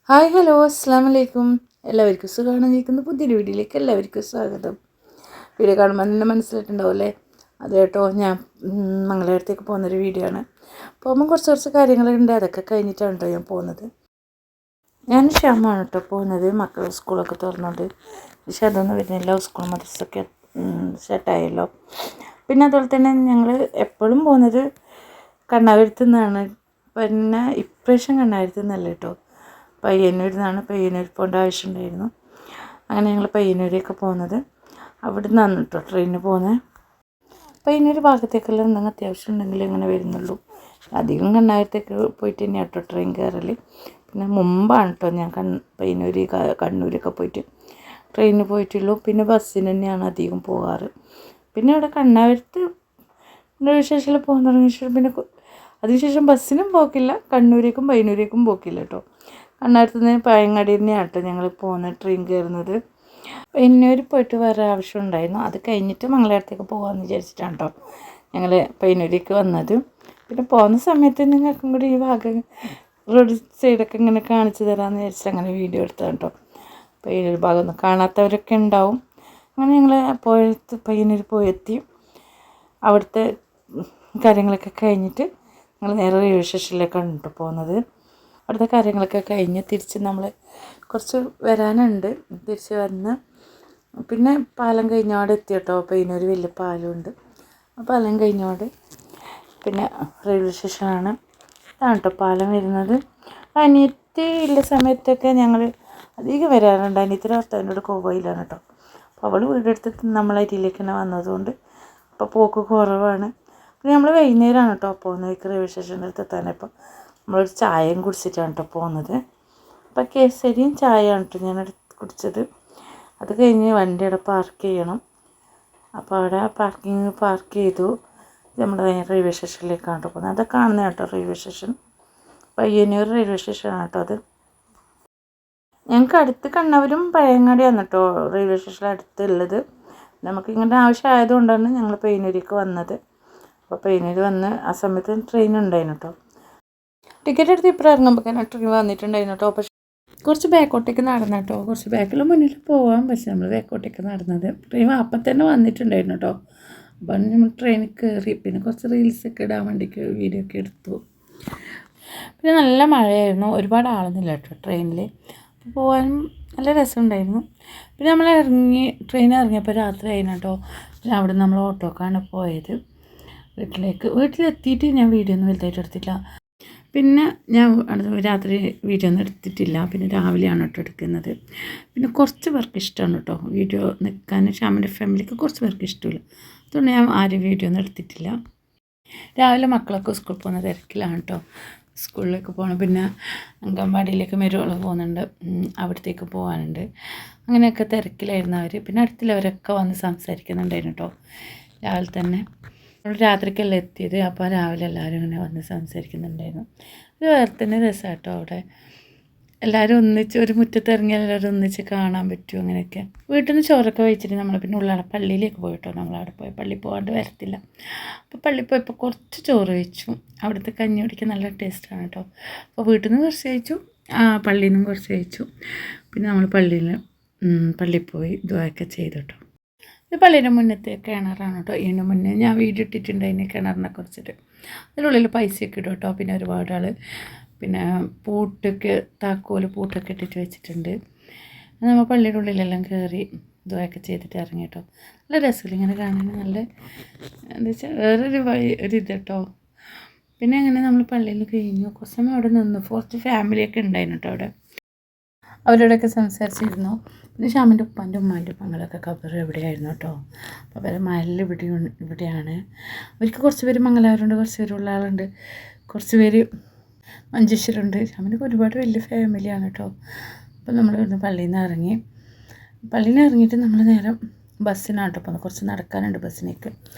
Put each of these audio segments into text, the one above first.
Hi hello അസ്സാം വലൈക്കും. എല്ലാവർക്കും സുഖമാണെന്നിരിക്കുന്ന പുതിയൊരു വീഡിയോയിലേക്ക് എല്ലാവർക്കും സ്വാഗതം. വീഡിയോ കാണുമ്പോൾ തന്നെ മനസ്സിലായിട്ടുണ്ടാവുമല്ലേ, അത് കേട്ടോ ഞാൻ മംഗലാപുരത്തേക്ക് പോകുന്നൊരു വീഡിയോ ആണ്. പോകുമ്പോൾ കുറച്ച് കാര്യങ്ങളുണ്ട്, അതൊക്കെ കഴിഞ്ഞിട്ടാണ് കേട്ടോ ഞാൻ പോകുന്നത്. ഞാൻ ക്ഷമമാണ് കേട്ടോ പോകുന്നത്. മക്കൾ സ്കൂളൊക്കെ തുറന്നുകൊണ്ട് പക്ഷേ അതൊന്നും വരുന്നില്ല, സ്കൂൾ മദ്രസൊക്കെ സെറ്റായല്ലോ. പിന്നെ അതുപോലെ തന്നെ ഞങ്ങൾ എപ്പോഴും പോകുന്നത് കണ്ണാവരത്തു നിന്നാണ്. പിന്നെ ഇപ്രാവശ്യം കണ്ണാവരത്തു നിന്നല്ല കേട്ടോ, പയ്യന്നൂരിൽ നിന്നാണ്. പയ്യന്നൂർ പോകേണ്ട ആവശ്യമുണ്ടായിരുന്നു. അങ്ങനെ ഞങ്ങൾ പയ്യന്നൂരേക്ക് പോകുന്നത് അവിടെ നിന്നാണ് കേട്ടോ ട്രെയിനിന് പോകുന്നത്. പയ്യന്നൂർ ഭാഗത്തേക്കെല്ലാം എന്തെങ്കിലും അത്യാവശ്യം ഉണ്ടെങ്കിൽ ഇങ്ങനെ വരുന്നുള്ളൂ. അധികം കണ്ണാവരത്തേക്ക് പോയിട്ട് തന്നെയാണ് കേട്ടോ ട്രെയിൻ കയറൽ. പിന്നെ മുമ്പാണ് കേട്ടോ ഞാൻ പയ്യന്നൂർ കണ്ണൂരൊക്കെ പോയിട്ട് ട്രെയിനിന് പോയിട്ടുള്ളൂ. പിന്നെ ബസ്സിന് തന്നെയാണ് അധികം പോകാറ്. പിന്നെ ഇവിടെ കണ്ണാവരത്ത് സ്റ്റേഷനിൽ പോകാൻ തുടങ്ങിയ ശേഷം പിന്നെ അതിനുശേഷം ബസ്സിനും പോക്കില്ല, കണ്ണൂരേക്കും പയ്യന്നൂരേക്കും പോക്കില്ല കേട്ടോ. കണ്ണാവരത്ത് നിന്ന് പഴയങ്ങാടി തന്നെയാണ് കേട്ടോ ഞങ്ങൾ പോകുന്നത്, ട്രെയിൻ കയറുന്നത്. പയ്യന്നൂർ പോയിട്ട് വേറെ ആവശ്യം ഉണ്ടായിരുന്നു, അത് കഴിഞ്ഞിട്ട് മംഗലാപുരത്തേക്ക് പോകാമെന്ന് വിചാരിച്ചിട്ടാണ് കേട്ടോ ഞങ്ങൾ പയ്യന്നൂരേക്ക് വന്നത്. പിന്നെ പോകുന്ന സമയത്ത് നിങ്ങൾക്കും കൂടി ഈ ഭാഗം റോഡ് സൈഡൊക്കെ ഇങ്ങനെ കാണിച്ചു തരാമെന്ന് വിചാരിച്ചിട്ട് അങ്ങനെ വീഡിയോ എടുത്തതാണ് കേട്ടോ. പയ്യന്നൂർ ഭാഗം ഒന്നും കാണാത്തവരൊക്കെ ഉണ്ടാവും. അങ്ങനെ ഞങ്ങൾ പയ്യന്നൂർ പോയെത്തി. അവിടുത്തെ കാര്യങ്ങളൊക്കെ കഴിഞ്ഞിട്ട് ഞങ്ങൾ നേരെ റെയിൽവേ സ്റ്റേഷനിലേക്കാണ് കേട്ടോ പോകുന്നത്. അവിടുത്തെ കാര്യങ്ങളൊക്കെ കഴിഞ്ഞ് തിരിച്ച് നമ്മൾ കുറച്ച് വരാനുണ്ട്. തിരിച്ച് വന്ന് പിന്നെ പാലം കഴിഞ്ഞോടെ എത്തി കേട്ടോ. പയ്യന്നൂർ വലിയ പാലമുണ്ട്, ആ പാലം കഴിഞ്ഞോടെ പിന്നെ റെയിൽവേ സ്റ്റേഷനാണ്. ഇതാണ് കേട്ടോ പാലം വരുന്നത്. അനിയത്തി ഉള്ള സമയത്തൊക്കെ ഞങ്ങൾ അധികം വരാറുണ്ട്. അനിയത്തിൻ്റെ ഭർത്താവിൻ്റെ കോവയിലാണ് കേട്ടോ. അപ്പോൾ അവൾ വീടെടുത്ത് നമ്മളെ അരിയിലേക്ക് തന്നെ വന്നതുകൊണ്ട് അപ്പോൾ പോക്ക് കുറവാണ്. പിന്നെ നമ്മൾ വൈകുന്നേരമാണ് കേട്ടോ പോകുന്നത് റെയിൽവേ സ്റ്റേഷൻ്റെ അടുത്ത് എത്താൻ. അപ്പം നമ്മളൊരു ചായയും കുടിച്ചിട്ടാണ് കേട്ടോ പോകുന്നത്. അപ്പോൾ കേസരിയും ചായയാണ് കേട്ടോ ഞാൻ കുടിച്ചത്. അത് കഴിഞ്ഞ് വണ്ടി അവിടെ പാർക്ക് ചെയ്യണം. അപ്പോൾ അവിടെ പാർക്ക് ചെയ്തു. നമ്മുടെ റെയിൽവേ സ്റ്റേഷനിലേക്കാണ് കേട്ടോ പോകുന്നത്. അതൊക്കെ കാണുന്നത് കേട്ടോ റെയിൽവേ സ്റ്റേഷൻ, പയ്യന്നൂർ റെയിൽവേ സ്റ്റേഷനാണ് കേട്ടോ അത്. ഞങ്ങൾക്ക് അടുത്ത് കണ്ണവരും പഴയങ്ങാടിയാണ് കേട്ടോ റെയിൽവേ സ്റ്റേഷനിൽ അടുത്തുള്ളത്. നമുക്കിങ്ങനെ ആവശ്യമായതുകൊണ്ടാണ് ഞങ്ങൾ പയ്യന്നൂരേക്ക് വന്നത്. അപ്പോൾ പയ്യന്നൂർ വന്ന് ആ സമയത്ത് ട്രെയിൻ ഉണ്ടായിരുന്നു കേട്ടോ. ടിക്കറ്റ് എടുത്ത് ഇപ്പോൾ ഇറങ്ങുമ്പോൾ തന്നെ ട്രെയിൻ വന്നിട്ടുണ്ടായിരുന്നു കേട്ടോ. പക്ഷേ കുറച്ച് ബാക്കോട്ടേക്ക് നടന്നു കേട്ടോ. കുറച്ച് ബാക്കിൽ മുന്നിൽ പോകാം, പക്ഷേ നമ്മൾ ബാക്കോട്ടേക്ക് നടന്നത്. ട്രെയിൻ അപ്പം തന്നെ വന്നിട്ടുണ്ടായിരുന്നു കേട്ടോ. അപ്പം നമ്മൾ ട്രെയിനിൽ കയറി പിന്നെ കുറച്ച് റീൽസൊക്കെ ഇടാൻ വേണ്ടിക്ക് വീഡിയോ ഒക്കെ എടുത്തു. പിന്നെ നല്ല മഴയായിരുന്നു, ഒരുപാട് ആളൊന്നുമില്ല കേട്ടോ ട്രെയിനിൽ. അപ്പോൾ പോകാനും നല്ല രസമുണ്ടായിരുന്നു. പിന്നെ നമ്മൾ ട്രെയിൻ ഇറങ്ങിയപ്പോൾ രാത്രി ആയിരുന്നു കേട്ടോ. പിന്നെ അവിടെ നിന്ന് നമ്മൾ ഓട്ടോക്കാണ് പോയത് വീട്ടിലെത്തിയിട്ട് ഞാൻ വീഡിയോ ഒന്നും വലുതായിട്ട് എടുത്തില്ല. പിന്നെ ഞാൻ രാത്രി വീഡിയോ ഒന്നും എടുത്തിട്ടില്ല. പിന്നെ രാവിലെയാണ് കേട്ടോ എടുക്കുന്നത്. പിന്നെ കുറച്ച് പേർക്ക് ഇഷ്ടമാണ് കേട്ടോ വീഡിയോ നിൽക്കാൻ. ഷ്യാമിൻ്റെ ഫാമിലിക്ക് കുറച്ച് പേർക്ക് ഇഷ്ടമില്ല, അതുകൊണ്ട് ഞാൻ ആരും വീഡിയോ ഒന്നും എടുത്തിട്ടില്ല. രാവിലെ മക്കളൊക്കെ സ്കൂളിൽ പോകുന്ന തിരക്കിലാണ് കേട്ടോ. സ്കൂളിലേക്ക് പോകണം, പിന്നെ അംഗൻവാടിയിലേക്ക് മെരുവൾ പോകുന്നുണ്ട്, അവിടത്തേക്ക് പോകാനുണ്ട്. അങ്ങനെയൊക്കെ തിരക്കിലായിരുന്നു അവർ. പിന്നെ അടുത്തുള്ളവരൊക്കെ വന്ന് സംസാരിക്കുന്നുണ്ടായിരുന്നു കേട്ടോ രാവിലെ തന്നെ. രാത്രിക്കല്ലേ എത്തിയത്, അപ്പോൾ രാവിലെ എല്ലാവരും ഇങ്ങനെ വന്ന് സംസാരിക്കുന്നുണ്ടായിരുന്നു. അത് വേറെ തന്നെ രസമാണ് കേട്ടോ. അവിടെ എല്ലാവരും ഒന്നിച്ച് ഒരു മുറ്റത്ത് ഇറങ്ങിയാൽ എല്ലാവരും ഒന്നിച്ച് കാണാൻ പറ്റും. അങ്ങനെയൊക്കെ വീട്ടിൽ നിന്ന് ചോറൊക്കെ വെച്ചിട്ട് നമ്മൾ പിന്നെ ഉള്ളാടെ പള്ളിയിലേക്ക് പോയിട്ടോ. നമ്മളവിടെ പോയി പള്ളിയിൽ പോകാണ്ട് വരത്തില്ല. അപ്പോൾ പള്ളിയിൽ പോയപ്പോൾ കുറച്ച് ചോറ് കഴിച്ചു. അവിടുത്തെ കഞ്ഞി കുടിക്കാൻ നല്ല ടേസ്റ്റാണ് കേട്ടോ. അപ്പോൾ വീട്ടിൽ നിന്ന് കുറച്ച് കഴിച്ചു, പള്ളിയിൽ നിന്നും കുറച്ച് കഴിച്ചു. പിന്നെ നമ്മൾ പള്ളിയിൽ പോയി ദുആയൊക്കെ ചെയ്തു കേട്ടോ. ഇത് പള്ളിയുടെ മുന്നത്തെ കിണറാണ് കേട്ടോ. ഇതിന് മുന്നേ ഞാൻ വീഡിയോ ഇട്ടിട്ടുണ്ട് അതിന് കിണറിനെ കുറിച്ചിട്ട്. അതിനുള്ളിൽ പൈസയൊക്കെ ഇടും കേട്ടോ. പിന്നെ ഒരുപാട് ആൾ പിന്നെ പൂട്ടൊക്കെ ഇട്ടിട്ട് വെച്ചിട്ടുണ്ട്. നമ്മൾ പള്ളിയുടെ ഉള്ളിലെല്ലാം കയറി ഇതൊക്കെ ചെയ്തിട്ട് ഇറങ്ങി കേട്ടോ. നല്ല രസമില്ല ഇങ്ങനെ കാണാൻ, നല്ല എന്താ വെച്ചാൽ വേറൊരു ഇത് കേട്ടോ. പിന്നെ അങ്ങനെ നമ്മൾ പള്ളിയിൽ കഴിഞ്ഞു. കുറച്ച് സമയം അവിടെ നിന്നു. കുറച്ച് ഫാമിലിയൊക്കെ ഉണ്ടായിരുന്നു കേട്ടോ അവിടെ. അവരോടൊക്കെ സംസാരിച്ചിരുന്നു. പിന്നെ ഷ്യാമിൻ്റെ ഉപ്പാൻ്റെ ഉമ്മാൻ്റെ മകളൊക്കെ ഖബർ എവിടെയായിരുന്നു കേട്ടോ. അപ്പോൾ അവരെ മഹലിൽ ഇവിടെയാണ്. അവർക്ക് കുറച്ച് പേര് മംഗലാപുരമുണ്ട്, കുറച്ച് പേര് ഉള്ള ആളുണ്ട്, കുറച്ച് പേര് മഞ്ചേശ്വരമുണ്ട്. ഷ്യാമിൻ്റെ ഒരുപാട് വലിയ ഫാമിലിയാണ് കേട്ടോ. അപ്പോൾ നമ്മൾ ഇവിടുന്ന് പള്ളിയിൽ നിന്ന് ഇറങ്ങിയിട്ട് നമ്മൾ നേരെ ബസ്സിനാണ് കേട്ടോ പോകുന്നത്. കുറച്ച് നടക്കാനുണ്ട് ബസ്സിലേക്ക്.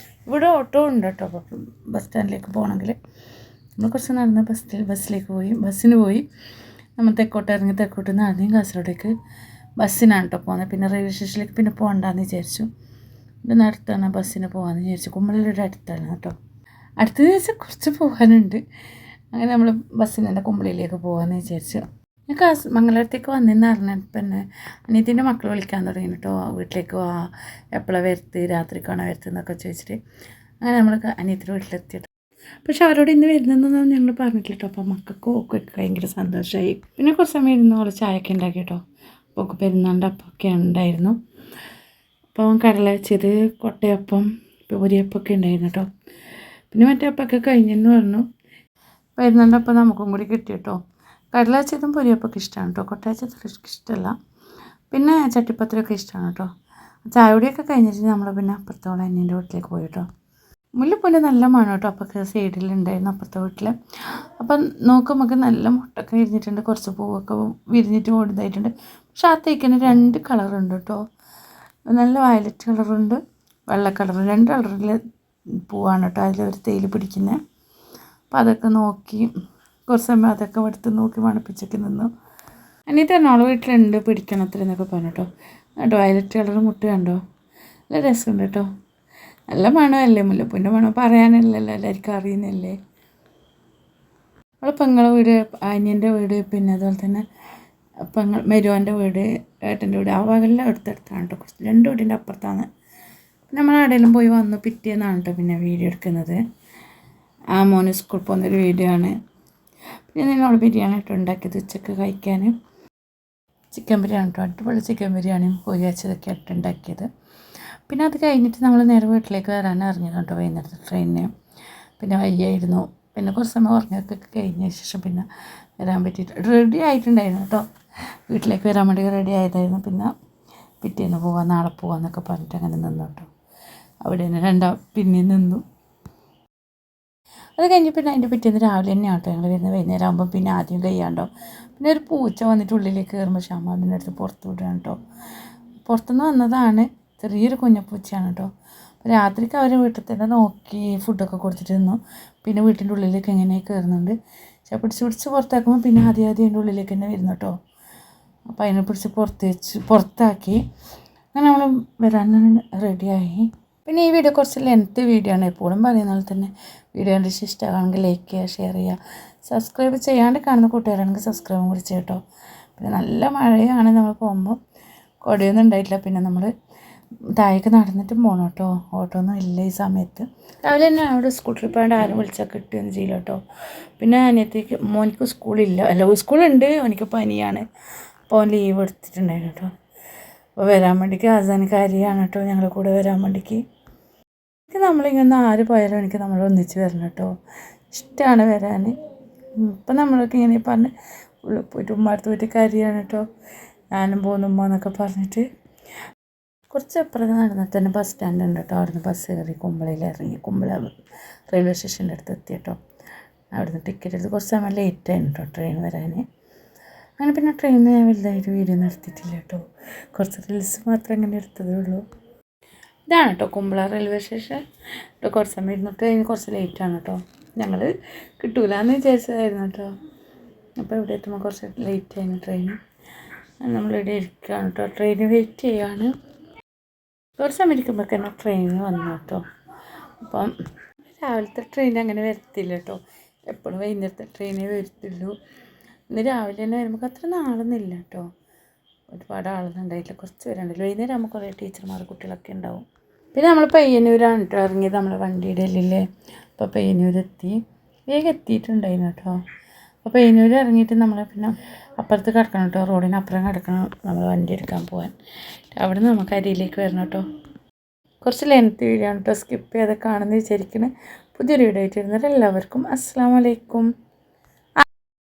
ഇവിടെ ഓട്ടോ ഉണ്ട് കേട്ടോ. അപ്പോൾ ബസ് സ്റ്റാൻഡിലേക്ക് പോകണമെങ്കിൽ നമ്മൾ കുറച്ച് നടന്ന് ബസ്സിന് പോയി നമ്മൾ തെക്കോട്ട് നടന്ന് കാസർഗോഡേക്ക് ബസ്സിനാണ് കേട്ടോ പോകുന്നത്. പിന്നെ റെയിൽവേ സ്റ്റേഷനിലേക്ക് പിന്നെ പോകണ്ടെന്ന് വിചാരിച്ചു. ഇത് അടുത്താണ്, ബസ്സിന് പോകാമെന്ന് വിചാരിച്ചു. കുമ്പളൂരുടെ അടുത്താണ് കേട്ടോ. അടുത്തെന്ന് വെച്ചാൽ കുറച്ച് പോകാനുണ്ട്. അങ്ങനെ നമ്മൾ ബസ്സിന് തന്നെ കുമ്പളിയിലേക്ക് പോകാമെന്ന് വിചാരിച്ചു. ഞാൻ മംഗലത്തേക്ക് വന്നെന്ന് പറഞ്ഞിട്ട് പിന്നെ അനിയത്തിൻ്റെ മക്കൾ വിളിക്കാൻ തുടങ്ങി കേട്ടോ, വീട്ടിലേക്ക് വാ, എപ്പോഴാണ് വരുത്ത്, രാത്രിക്കാണോ വരുത്ത് എന്നൊക്കെ ചോദിച്ചിട്ട് അങ്ങനെ നമ്മൾ അനിയത്തിൻ്റെ വീട്ടിലെത്തിയിട്ട്, പക്ഷെ അവരോട് ഇന്ന് വരുന്നതെന്നൊന്നും ഞങ്ങൾ പറഞ്ഞിട്ടില്ല കേട്ടോ. അപ്പോൾ മക്കൾക്ക് ഒക്കെ ഭയങ്കര സന്തോഷമായി. പിന്നെ കുറച്ച് സമയം ഇരുന്ന് അവൾ ചായയൊക്കെ ഉണ്ടാക്കി കേട്ടോ. അപ്പോൾ പെരുന്നാളിൻ്റെ അപ്പമൊക്കെ ഉണ്ടായിരുന്നു. അപ്പം കടല വെച്ചത്, കൊട്ടയപ്പം, പൊരിയപ്പമൊക്കെ ഉണ്ടായിരുന്നു കേട്ടോ. പിന്നെ മറ്റേ അപ്പമൊക്കെ കഴിഞ്ഞെന്ന് പറഞ്ഞു. പെരുന്നാളിൻ്റെ അപ്പം നമുക്കും കൂടി കിട്ടി കേട്ടോ. കടല വെച്ചതും പൊരിയപ്പൊക്കെ ഇഷ്ടമാണ് കേട്ടോ, കൊട്ട വെച്ചത് ഇഷ്ടമല്ല. പിന്നെ ചട്ടിപ്പത്തിരൊക്കെ ഇഷ്ടമാണ് കേട്ടോ. ചായപൊടിയൊക്കെ കഴിഞ്ഞിട്ട് നമ്മൾ പിന്നെ അപ്പുറത്തോളം അനിയൻ്റെ വീട്ടിലേക്ക് പോയി കേട്ടോ. മുല്ലപ്പൂൻ്റെ നല്ല മണം കേട്ടോ അപ്പൊക്കെ സൈഡിലുണ്ടായിരുന്നു അപ്പുറത്തെ വീട്ടിൽ. അപ്പം നോക്കുമ്പോൾ നമുക്ക് നല്ല മുട്ടൊക്കെ വിരിഞ്ഞിട്ടുണ്ട്, കുറച്ച് പൂവൊക്കെ വിരിഞ്ഞിട്ട് ഓടുന്നതായിട്ടുണ്ട്. പക്ഷെ ആ തേക്കിന് 2 കളറുണ്ട് കേട്ടോ, നല്ല വയലറ്റ് കളറുണ്ട്, വെള്ള കളർ, 2 കളറിൽ പൂവാണ് കേട്ടോ അതിലൊരു തേയില പിടിക്കുന്നത്. അപ്പോൾ അതൊക്കെ നോക്കി കുറച്ച് സമയം അതൊക്കെ എടുത്ത് നോക്കി മണപ്പിച്ചൊക്കെ നിന്നു. അനിയത്തി എറണാകുളം വീട്ടിലുണ്ട്, പിടിക്കണത്ര എന്നൊക്കെ പറഞ്ഞു കേട്ടോ. കേട്ടോ വയലറ്റ് കളർ മുട്ട കണ്ടോ, നല്ല രസമുണ്ട് കേട്ടോ. നല്ല മണമല്ലേ, മുല്ലപ്പൂൻ്റെ മണം പറയാനല്ലല്ലോ, എല്ലാവർക്കും അറിയുന്നല്ലേ. അവളെ പെങ്ങളെ വീട്, അനിയൻ്റെ വീട്, പിന്നെ അതുപോലെ തന്നെ മെരുവാൻ്റെ വീട്, ഏട്ടൻ്റെ വീട്, ആ വകെല്ലാം അടുത്തടുത്താണ് കേട്ടോ. കുറച്ച് 2 വീടിൻ്റെ അപ്പുറത്താണ്. നമ്മൾ ആടെയെല്ലാം പോയി വന്ന് പിറ്റേന്നാണ് കേട്ടോ പിന്നെ വീഡിയോ എടുക്കുന്നത്. ആ മോന് സ്കൂളിൽ പോകുന്നൊരു വീഡിയോ ആണ്. പിന്നെ നമ്മൾ ബിരിയാണി കേട്ടോ ഉണ്ടാക്കിയത് ഉച്ചക്ക് കഴിക്കാൻ. ചിക്കൻ ബിരിയാണി കേട്ടോ, അടിപൊളി ചിക്കൻ ബിരിയാണിയും കോഴി വെച്ചതൊക്കെ ആയിട്ട് ഉണ്ടാക്കിയത്. പിന്നെ അത് കഴിഞ്ഞിട്ട് നമ്മൾ നേരെ വീട്ടിലേക്ക് വരാൻ ഇറങ്ങിയത് കേട്ടോ വൈകുന്നേരത്തെ ട്രെയിനിന്. പിന്നെ വയ്യായിരുന്നു, പിന്നെ കുറച്ച് സമയം ഉറങ്ങൊക്കെ കഴിഞ്ഞ ശേഷം പിന്നെ വരാൻ പറ്റിയിട്ട് റെഡി ആയിട്ടുണ്ടായിരുന്നു കേട്ടോ. വീട്ടിലേക്ക് വരാൻ വേണ്ടി റെഡി ആയതായിരുന്നു. പിന്നെ പിറ്റേന്ന് പോവാം, നാളെ പോവാന്നൊക്കെ പറഞ്ഞിട്ട് അങ്ങനെ നിന്നു കേട്ടോ. അവിടെ തന്നെ പിന്നെയും നിന്നു. അത് കഴിഞ്ഞ് പിന്നെ അതിൻ്റെ പിറ്റേന്ന് രാവിലെ തന്നെ ആട്ടോ ഞങ്ങൾ വരുന്നത്. വൈകുന്നേരം ആകുമ്പോൾ പിന്നെ ആദ്യം കഴിയാണ്ടോ. പിന്നെ ഒരു പൂച്ച വന്നിട്ട് ഉള്ളിലേക്ക് കയറുമ്പോൾ ക്ഷമ അതിൻ്റെ അടുത്ത് പുറത്ത് വിടുകയാണ് കേട്ടോ. പുറത്തുനിന്ന് വന്നതാണ്, ചെറിയൊരു കുഞ്ഞപ്പൂച്ചയാണ് കേട്ടോ. അപ്പോൾ രാത്രിക്ക് അവർ വീട്ടിൽ തന്നെ നോക്കി ഫുഡൊക്കെ കൊടുത്തിട്ട് നിന്നു. പിന്നെ വീട്ടിൻ്റെ ഉള്ളിലേക്ക് എങ്ങനെ കയറുന്നുണ്ട്. പക്ഷെ പിടിച്ച് പുറത്താക്കുമ്പോൾ പിന്നെ ആദ്യം അതിൻ്റെ ഉള്ളിലേക്ക് തന്നെ വരുന്നു കേട്ടോ. അപ്പോൾ അതിനെ പിടിച്ച് പുറത്താക്കി അങ്ങനെ നമ്മൾ വരാൻ റെഡിയായി. പിന്നെ ഈ വീഡിയോ കുറച്ച് ലെങ്ത്ത് വീഡിയോ ആണ്, എപ്പോഴും പറയുന്ന പോലെ തന്നെ. വീഡിയോ കണ്ട് ഇഷ്ടമാണെങ്കിൽ ലൈക്ക് ചെയ്യുക, ഷെയർ ചെയ്യുക, സബ്സ്ക്രൈബ് ചെയ്യാണ്ട് കാണുന്ന കൂട്ടുകാരാണെങ്കിൽ സബ്സ്ക്രൈബും കൂടി കേട്ടോ. പിന്നെ നല്ല മഴയാണ്, നമ്മൾ പോകുമ്പോൾ കുടയൊന്നും ഉണ്ടായിട്ടില്ല. പിന്നെ നമ്മൾ താഴേക്ക് നടന്നിട്ട് പോകണം കേട്ടോ, ഓട്ടോ ഒന്നും ഇല്ല ഈ സമയത്ത്. രാവിലെ തന്നെ അവിടെ സ്കൂൾ ട്രിപ്പായിട്ട് ആരും വിളിച്ചാൽ കിട്ടുകയൊന്നും ചെയ്യില്ല കേട്ടോ. പിന്നെ അനിയത്തേക്ക് മോനിക്ക് സ്കൂളില്ല, അല്ല സ്കൂളുണ്ട്, അവനിക്ക് പനിയാണ്. അപ്പോൾ അവൻ ലീവ് എടുത്തിട്ടുണ്ടായിരുന്നു കേട്ടോ. അപ്പോൾ വരാൻ വേണ്ടിക്ക് ആസാന് കാര്യമാണ് കേട്ടോ ഞങ്ങളുടെ കൂടെ വരാൻ വേണ്ടിക്ക്. എനിക്ക് നമ്മളിങ്ങനെ ആര് പോയാലും എനിക്ക് നമ്മൾ ഒന്നിച്ച് വരണം കേട്ടോ, ഇഷ്ടമാണ് വരാൻ. ഇപ്പം നമ്മളൊക്കെ ഇങ്ങനെ പറഞ്ഞ് ഉള്ളിൽ പോയിട്ട് ഉമ്മാടുത്ത് പോയിട്ട് കാര്യമാണ് കേട്ടോ, ഞാനും പോകുന്നുമ്മ എന്നൊക്കെ പറഞ്ഞിട്ട്. കുറച്ച് അപ്പുറത്ത് നടന്നാൽ തന്നെ ബസ് സ്റ്റാൻഡ് ഉണ്ട് കേട്ടോ. അവിടുന്ന് ബസ് കയറി കുമ്പളയിൽ ഇറങ്ങി, കുമ്പള റെയിൽവേ സ്റ്റേഷൻ്റെ അടുത്ത് എത്തി കേട്ടോ. അവിടുന്ന് ടിക്കറ്റ് എടുത്ത് കുറച്ച് സമയം ലേറ്റ് ആയിരുന്നു കേട്ടോ ട്രെയിൻ വരാൻ. അങ്ങനെ പിന്നെ ട്രെയിനിൽ ഞാൻ വലുതായിട്ട് വീഡിയോ നടത്തിയിട്ടില്ല കേട്ടോ, കുറച്ച് റീൽസ് മാത്രം അങ്ങനെ എടുത്തതേ ഉള്ളൂ. ഇതാണ് കേട്ടോ കുമ്പള റെയിൽവേ സ്റ്റേഷൻ കേട്ടോ. കുറച്ച് സമയം ഇരുന്നിട്ട് അതിന് കുറച്ച് ലേറ്റാണ് കേട്ടോ, ഞങ്ങൾ കിട്ടൂല എന്ന് വിചാരിച്ചതായിരുന്നു കേട്ടോ. അപ്പോൾ ഇവിടെ എത്തുമ്പോൾ കുറച്ച് ലേറ്റ് ആയിരുന്നു ട്രെയിൻ. നമ്മളിവിടെ ഇരിക്കുകയാണ് കേട്ടോ, ട്രെയിന് വെയിറ്റ് ചെയ്യുകയാണ്. കുറച്ച് സമയം ഇരിക്കുമ്പോഴൊക്കെ തന്നെ ട്രെയിൻ വന്നു കേട്ടോ. അപ്പം രാവിലത്തെ ട്രെയിൻ അങ്ങനെ വരത്തില്ല കേട്ടോ, എപ്പോഴും വൈകുന്നേരത്തെ ട്രെയിനേ വരത്തുള്ളൂ. ഇന്ന് രാവിലെ തന്നെ വരുമ്പോൾ അത്ര നാളൊന്നുമില്ല കേട്ടോ, ഒരുപാട് ആളൊന്നും ഉണ്ടായിട്ടില്ല, കുറച്ച് പേരുണ്ടല്ലോ. വൈകുന്നേരം ആകുമ്പോൾ കുറേ ടീച്ചർമാർ കുട്ടികളൊക്കെ ഉണ്ടാവും. പിന്നെ നമ്മൾ പയ്യന്നൂരാണ് കേട്ടോ ഇറങ്ങിയത്, നമ്മൾ വണ്ടിയുടെ ഇടയിലേ. അപ്പോൾ പയ്യന്നൂരെത്തി, വേഗം എത്തിയിട്ടുണ്ടായിരുന്നു കേട്ടോ. അപ്പോൾ പയ്യന്നൂർ ഇറങ്ങിയിട്ട് നമ്മൾ പിന്നെ അപ്പുറത്ത് കിടക്കണം കേട്ടോ, റോഡിനപ്പുറം കിടക്കണം നമ്മൾ വണ്ടി എടുക്കാൻ പോകാൻ. അവിടെ നിന്ന് നമുക്ക് അരിയിലേക്ക് വരണം കേട്ടോ. കുറച്ച് ലെങ്ത് വീഡിയോ ആണ് കേട്ടോ, സ്കിപ്പ് ചെയ്ത് കാണുന്നത് വിചാരിക്കുന്നത്. പുതിയൊരു വീഡിയോ ആയിട്ട് വരുന്നത് എല്ലാവർക്കും അസ്സലാമു അലൈക്കും.